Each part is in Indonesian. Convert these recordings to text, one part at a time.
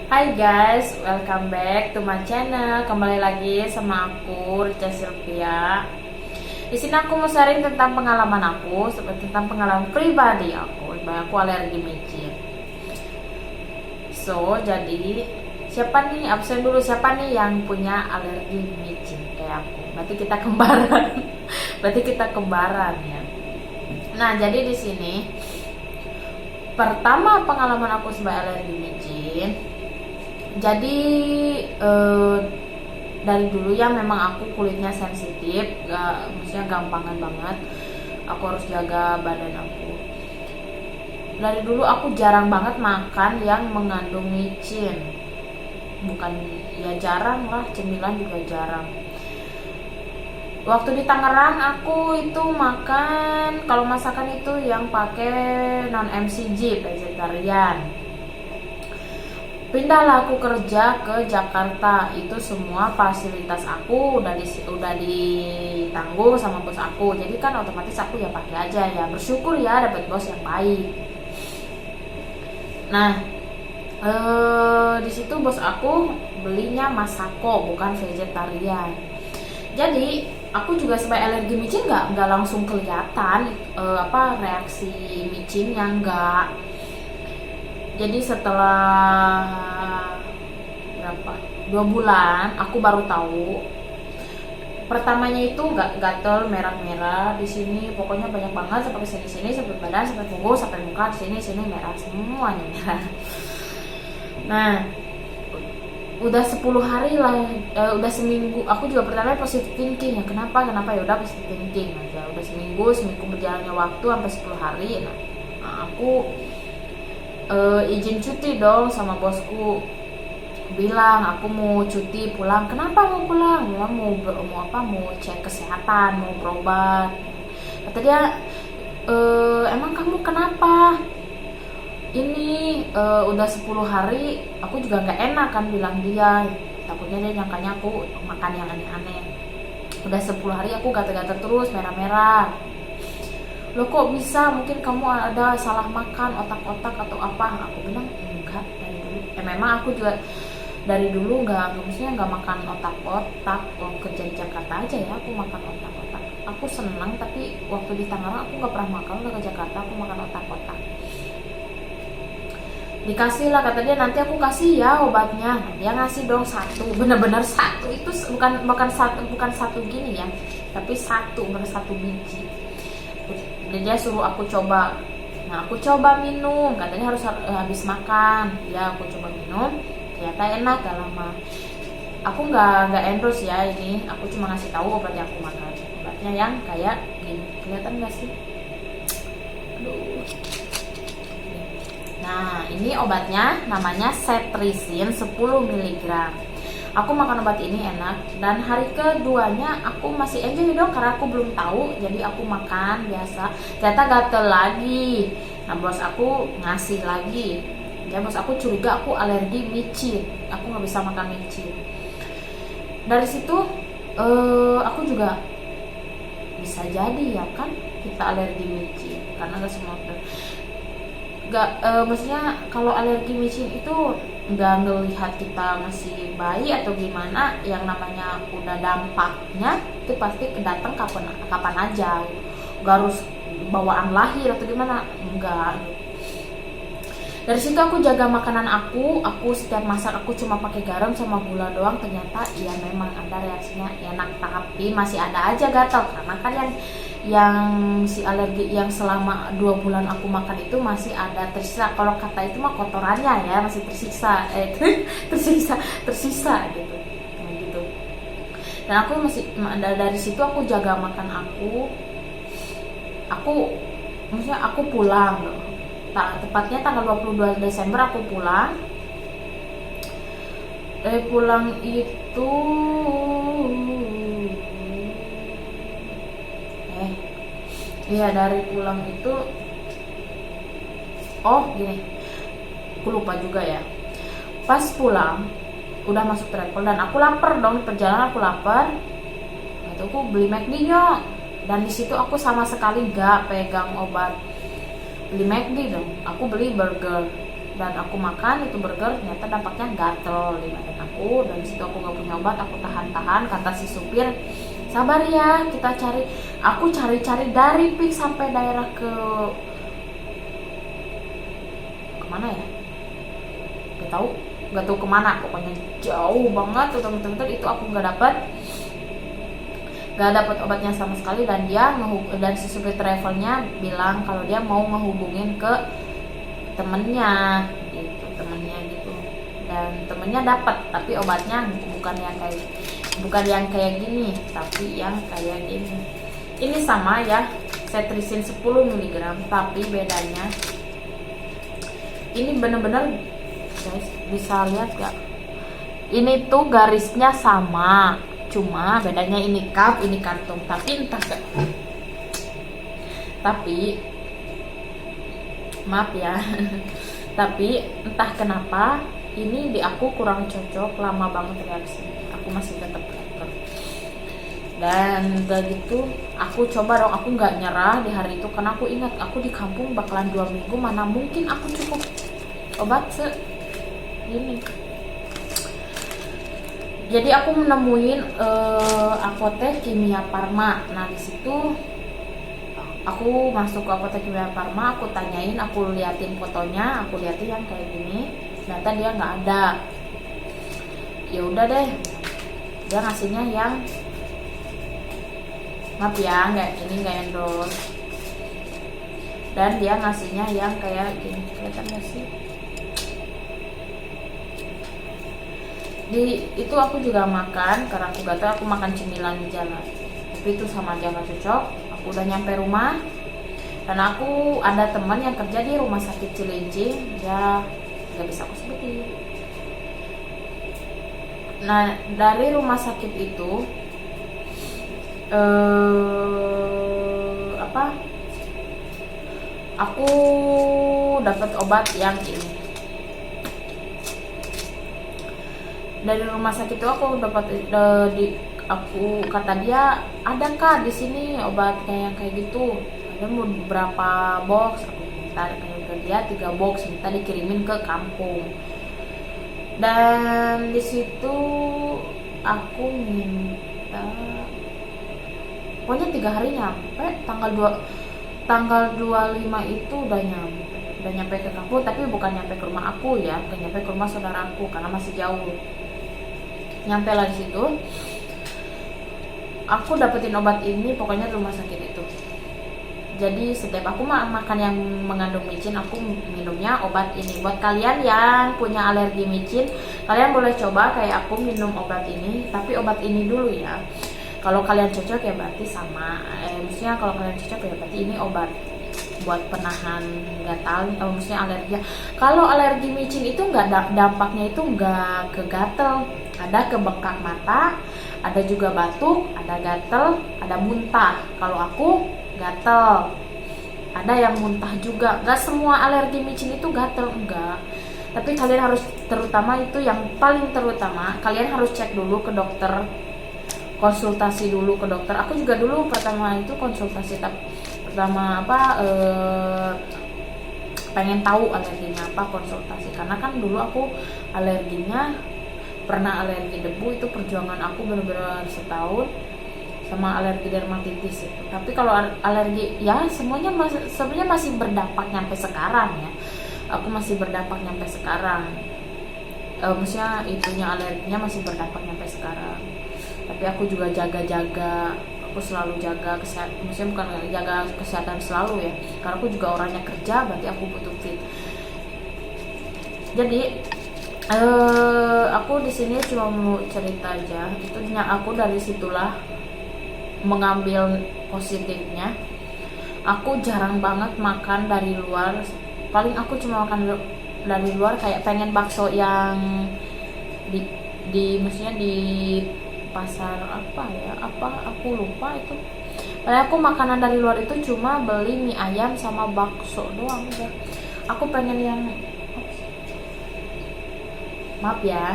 Hai guys, welcome back to my channel. Kembali lagi sama aku, Rica Sylvia. Di sini aku mau sharing tentang pengalaman aku, tentang pengalaman pribadi aku. Aku alergi micin. Jadi siapa nih? Absen dulu, siapa nih yang punya alergi micin kayak aku? Berarti kita kembaran. Berarti kita kembaran ya. Nah, jadi di sini pertama pengalaman aku sebagai alergi micin. Jadi dari dulu ya memang aku kulitnya sensitif, maksudnya gampangan banget. Aku harus jaga badan aku. Dari dulu aku jarang banget makan yang mengandung micin. Bukan ya jarang lah, cemilan juga jarang. Waktu di Tangerang aku itu makan kalau masakan itu yang pakai non MCG, vegetarian. Pindahlah aku kerja ke Jakarta, itu semua fasilitas aku udah ditanggung sama bos aku. Jadi kan otomatis aku ya pakai aja ya, bersyukur ya dapat bos yang baik. Nah, di situ bos aku belinya masako bukan vegetarian. Jadi aku juga sebagai alergi micin nggak langsung kelihatan reaksi micinnya nggak. Jadi setelah berapa 2 bulan aku baru tahu. Pertamanya itu gatel merah-merah di sini, pokoknya banyak banget sampai sini sampai badan, sampai punggung, sampai muka, di sini merah semuanya merah. Nah, udah 10 hari lah, udah seminggu. Aku juga pertama positive thinking ya, kenapa ya udah positive thinking aja. Udah seminggu berjalannya waktu sampai 10 hari. Nah, aku izin cuti dong sama bosku, bilang aku mau cuti pulang. Kenapa mau pulang? Ya mau cek kesehatan, mau berobat. Kata dia, emang kamu kenapa? Ini udah 10 hari aku juga nggak enak kan, bilang dia. Takutnya dia nyangkanya aku makan yang aneh-aneh. Udah 10 hari aku gatal-gatal terus, merah-merah. Loh kok bisa, mungkin kamu ada salah makan, otak-otak atau apa? Aku bilang enggak, dari dulu memang aku juga dari dulu maksudnya nggak makan otak-otak. Kerja di Jakarta aja ya aku makan otak-otak. Aku senang, tapi waktu di Tangerang aku nggak pernah makan. Udah ke Jakarta aku makan otak-otak. Dikasih lah, kata dia nanti aku kasih ya obatnya. Dia ngasih dong satu, bener-bener satu. Itu bukan satu gini ya, tapi bener satu biji. Dia suruh aku coba. Nah, aku coba minum, katanya harus habis makan. Ya, aku coba minum, ternyata enak, gak lama. Aku nggak endorse ya ini, aku cuma ngasih tahu obat yang aku makan. Obatnya yang kayak gini, kelihatan nggak sih? Aduh. Nah, ini obatnya namanya Cetirizine 10 mg. Aku makan obat ini enak, dan hari keduanya aku masih enjoy dong karena aku belum tahu, jadi aku makan biasa. Ternyata gatel lagi. Nah, bos aku ngasih lagi. Ya, bos aku curiga aku alergi micin. Aku nggak bisa makan micin. Dari situ aku juga bisa jadi ya kan kita alergi micin karena nggak semua maksudnya kalau alergi micin itu nggak ngelihat kita masih bayi atau gimana, yang namanya udah dampaknya itu pasti datang kapan aja, nggak harus bawaan lahir atau gimana, enggak. Dari situ aku jaga makanan aku setiap masak aku cuma pakai garam sama gula doang. Ternyata ya memang ada reaksinya enak, tapi masih ada aja gatal karena kan yang si alergi yang selama 2 bulan aku makan itu masih ada tersisa. Kalau kata itu mah kotorannya ya masih tersisa tersisa gitu. Nah, gitu. Dan aku masih dari situ aku jaga makan maksudnya aku pulang, tepatnya tanggal 22 Desember aku pulang. Dari pulang itu dari pulang itu gini, aku lupa juga ya. Pas pulang udah masuk travel dan aku lapar dong, di perjalanan aku lapar. Itu aku beli McD nyok, dan di situ aku sama sekali gak pegang obat. Beli McD dong, aku beli burger dan aku makan itu burger, ternyata dampaknya gatel di badan aku. Dan situ aku nggak punya obat, aku tahan-tahan. Kata si supir, sabar ya, kita cari. Aku cari-cari dari Pik sampai daerah ke kemana ya, nggak tahu kemana, pokoknya jauh banget tuh teman-teman. Itu aku nggak dapat obatnya sama sekali. Dan dan si supir travelnya bilang kalau dia mau ngehubungin ke temennya gitu, dan temennya dapat, tapi obatnya bukan yang kayak gini, tapi yang kayak gini. Ini sama ya, cetirizine 10 mg, tapi bedanya ini bener-bener guys, bisa lihat gak, ini tuh garisnya sama, cuma bedanya ini cup, ini kantung. Tapi maaf ya tapi entah kenapa ini di aku kurang cocok, lama banget reaksinya, aku masih tetap kanker. Dan udah gitu aku coba dong, aku nggak nyerah di hari itu, karena aku ingat aku di kampung bakalan 2 minggu, mana mungkin aku cukup obat ini. Jadi aku menemuin apotek Kimia Farma. Nah di situ aku masuk ke apotek Kimia Farma, aku tanyain, aku liatin fotonya, aku liatin yang kayak gini, ternyata dia nggak ada. Ya udah deh, dia ngasihnya yang, maaf ya, nggak endorse. Dan dia ngasihnya yang kayak gini, kelihatan nggak sih? Itu aku juga makan, karena aku gatal, aku makan cemilan di jalan, tapi itu sama aja nggak cocok. Aku udah nyampe rumah, dan aku ada teman yang kerja di rumah sakit Cilincing, ya nggak bisa aku sebutin. Nah dari rumah sakit itu aku dapat obat yang ini. Dari rumah sakit itu aku dapat aku kata dia, ada kah di sini obat kayak gitu, ada mau berapa box, aku minta ke dia 3 box, minta dikirimin ke kampung. Dan di situ aku minta, pokoknya 3 hari nyampe, tanggal 25 itu udah nyampe ke kampung, tapi bukan nyampe ke rumah aku ya, bukan nyampe ke rumah saudaraku karena masih jauh. Nyampe lah di situ, aku dapetin obat ini pokoknya di rumah sakit itu. Jadi setiap aku makan yang mengandung micin, aku minumnya obat ini. Buat kalian yang punya alergi micin, kalian boleh coba kayak aku minum obat ini, tapi obat ini dulu ya. Kalau kalian cocok ya berarti sama, maksudnya kalau kalian cocok ya berarti ini obat buat penahan gatal, maksudnya alergi. Kalau alergi micin itu dampaknya itu nggak ke gatal, ada ke bengkak mata, ada juga batuk, ada gatal, ada muntah. Kalau aku gatal, ada yang muntah juga. Nggak semua alergi micin itu gatal, enggak. Tapi kalian harus, terutama itu yang paling terutama, kalian harus cek dulu ke dokter, konsultasi dulu ke dokter. Aku juga dulu pertama itu konsultasi, pengen tahu alerginya apa, konsultasi. Karena kan dulu aku pernah alergi debu, itu perjuangan aku benar-benar setahun, sama alergi dermatitis itu. Tapi kalau alergi ya sebenarnya masih berdampak nyampe sekarang ya. Aku masih berdampak nyampe sekarang. Maksudnya itunya, alerginya masih berdampak nyampe sekarang. Tapi aku juga jaga-jaga, aku selalu jaga kesehatan, maksudnya bukan jaga kesehatan selalu ya, karena aku juga orangnya kerja, berarti aku butuh fit. Jadi aku di sini cuma mau cerita aja, itu aku dari situlah mengambil positifnya. Aku jarang banget makan dari luar, paling aku cuma makan dari luar kayak pengen bakso yang maksudnya di pasar aku lupa itu. Padahal aku makanan dari luar itu cuma beli mie ayam sama bakso doang udah. Aku pengen yang maaf ya,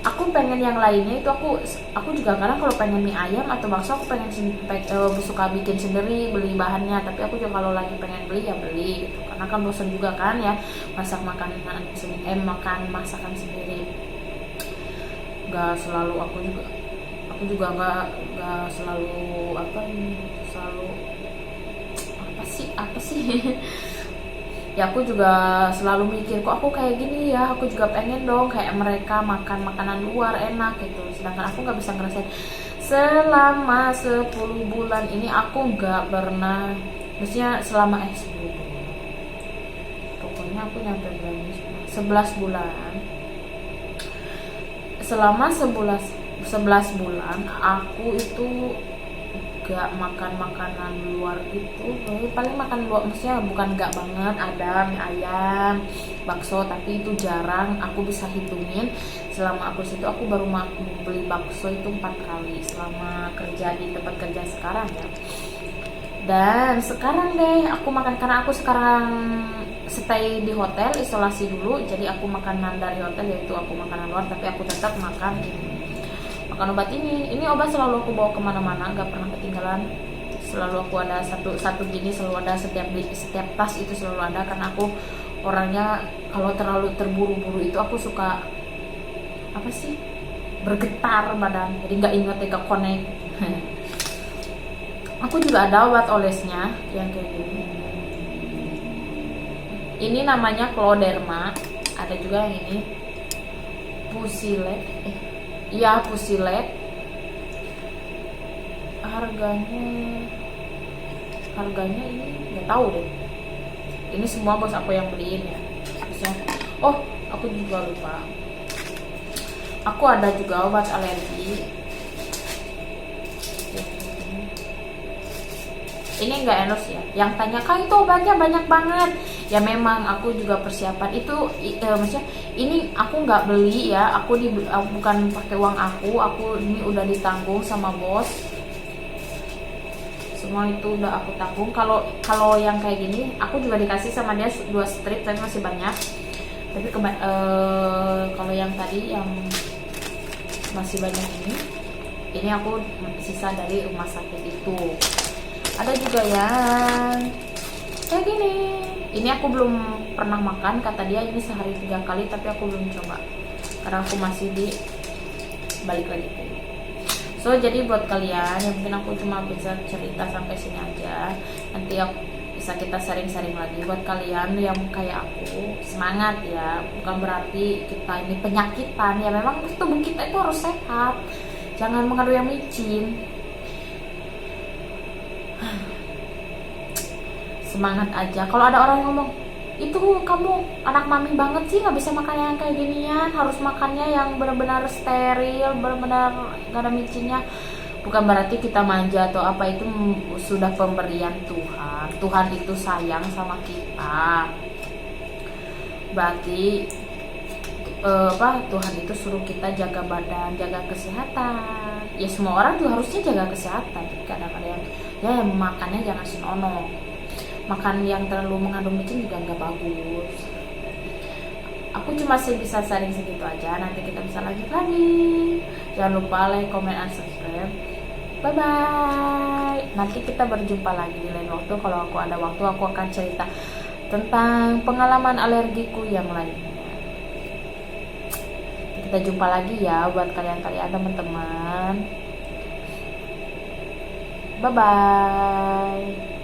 aku pengen yang lainnya itu aku juga kadang kalau pengen mie ayam atau bakso aku pengen suka bikin sendiri, beli bahannya. Tapi aku juga kalau lagi pengen beli ya beli gitu, karena kan bosan juga kan ya masak makanan makan masakan sendiri. Nggak selalu aku juga nggak selalu selalu apa sih ya aku juga selalu mikir kok aku kayak gini ya, aku juga pengen dong kayak mereka makan makanan luar enak gitu, sedangkan aku nggak bisa ngerasain. Selama 10 bulan ini aku nggak pernah, maksudnya selama 10 bulan, pokoknya aku nyampe bulan 11 bulan, selama 11 bulan aku itu gak makan makanan luar gitu. Paling makan luar, maksudnya bukan gak banget, ada mie ayam, bakso, tapi itu jarang. Aku bisa hitungin selama aku situ aku baru beli bakso itu 4 kali selama kerja di tempat kerja sekarang ya. Dan sekarang deh aku makan, karena aku sekarang stay di hotel, isolasi dulu, jadi aku makanan dari hotel, yaitu aku makanan luar, tapi aku tetap makan obat ini obat selalu aku bawa kemana-mana, gak pernah ketinggalan. Selalu aku ada satu gini, selalu ada setiap tas itu selalu ada, karena aku orangnya kalau terlalu terburu-buru itu aku suka bergetar badan, jadi nggak inget ke connect. Aku juga ada obat olesnya yang kayak gini, ini namanya Cloderma. Ada juga yang ini Pusilet. Harganya ini nggak tahu deh. Ini semua bos aku yang beliin ya. Oh, aku juga lupa. Aku ada juga obat alergi. Ini enggak endorse ya. Yang tanya, "Kak, itu obatnya banyak banget." Ya memang aku juga persiapan itu, maksudnya ini aku nggak beli ya. Aku bukan pakai uang aku ini udah ditanggung sama bos. Semua itu udah aku tanggung. Kalau yang kayak gini, aku juga dikasih sama dia 2 strip, tapi masih banyak. Tapi kalau yang tadi yang masih banyak ini aku sisa dari rumah sakit itu. Ada juga yang kayak gini. Ini aku belum pernah makan, kata dia ini sehari 3 kali, tapi aku belum coba karena aku masih di balik lagi. So jadi buat kalian yang mungkin aku cuma bisa cerita sampai sini aja, nanti bisa kita sharing-sharing lagi. Buat kalian yang kayak aku, semangat ya, bukan berarti kita ini penyakitan ya, memang tubuh kita itu harus sehat, jangan mengadu yang micin. Semangat aja. Kalau ada orang yang ngomong, "Itu kamu anak mami banget sih, nggak bisa makan yang kayak ginian, harus makannya yang benar-benar steril, benar-benar gak ada micinnya." Bukan berarti kita manja atau apa, itu sudah pemberian Tuhan. Tuhan itu sayang sama kita. Berarti Tuhan itu suruh kita jaga badan, jaga kesehatan. Ya semua orang juga harusnya jaga kesehatan. Kadang-kadang yang makannya jangan senonoh. Makan yang terlalu mengandung micin juga nggak bagus. Aku cuma bisa sharing segitu aja. Nanti kita bisa lanjut lagi. Jangan lupa like, comment, and subscribe. Bye bye. Nanti kita berjumpa lagi di lain waktu. Kalau aku ada waktu, aku akan cerita tentang pengalaman alergiku yang lainnya. Kita jumpa lagi ya buat kalian teman-teman. Bye bye.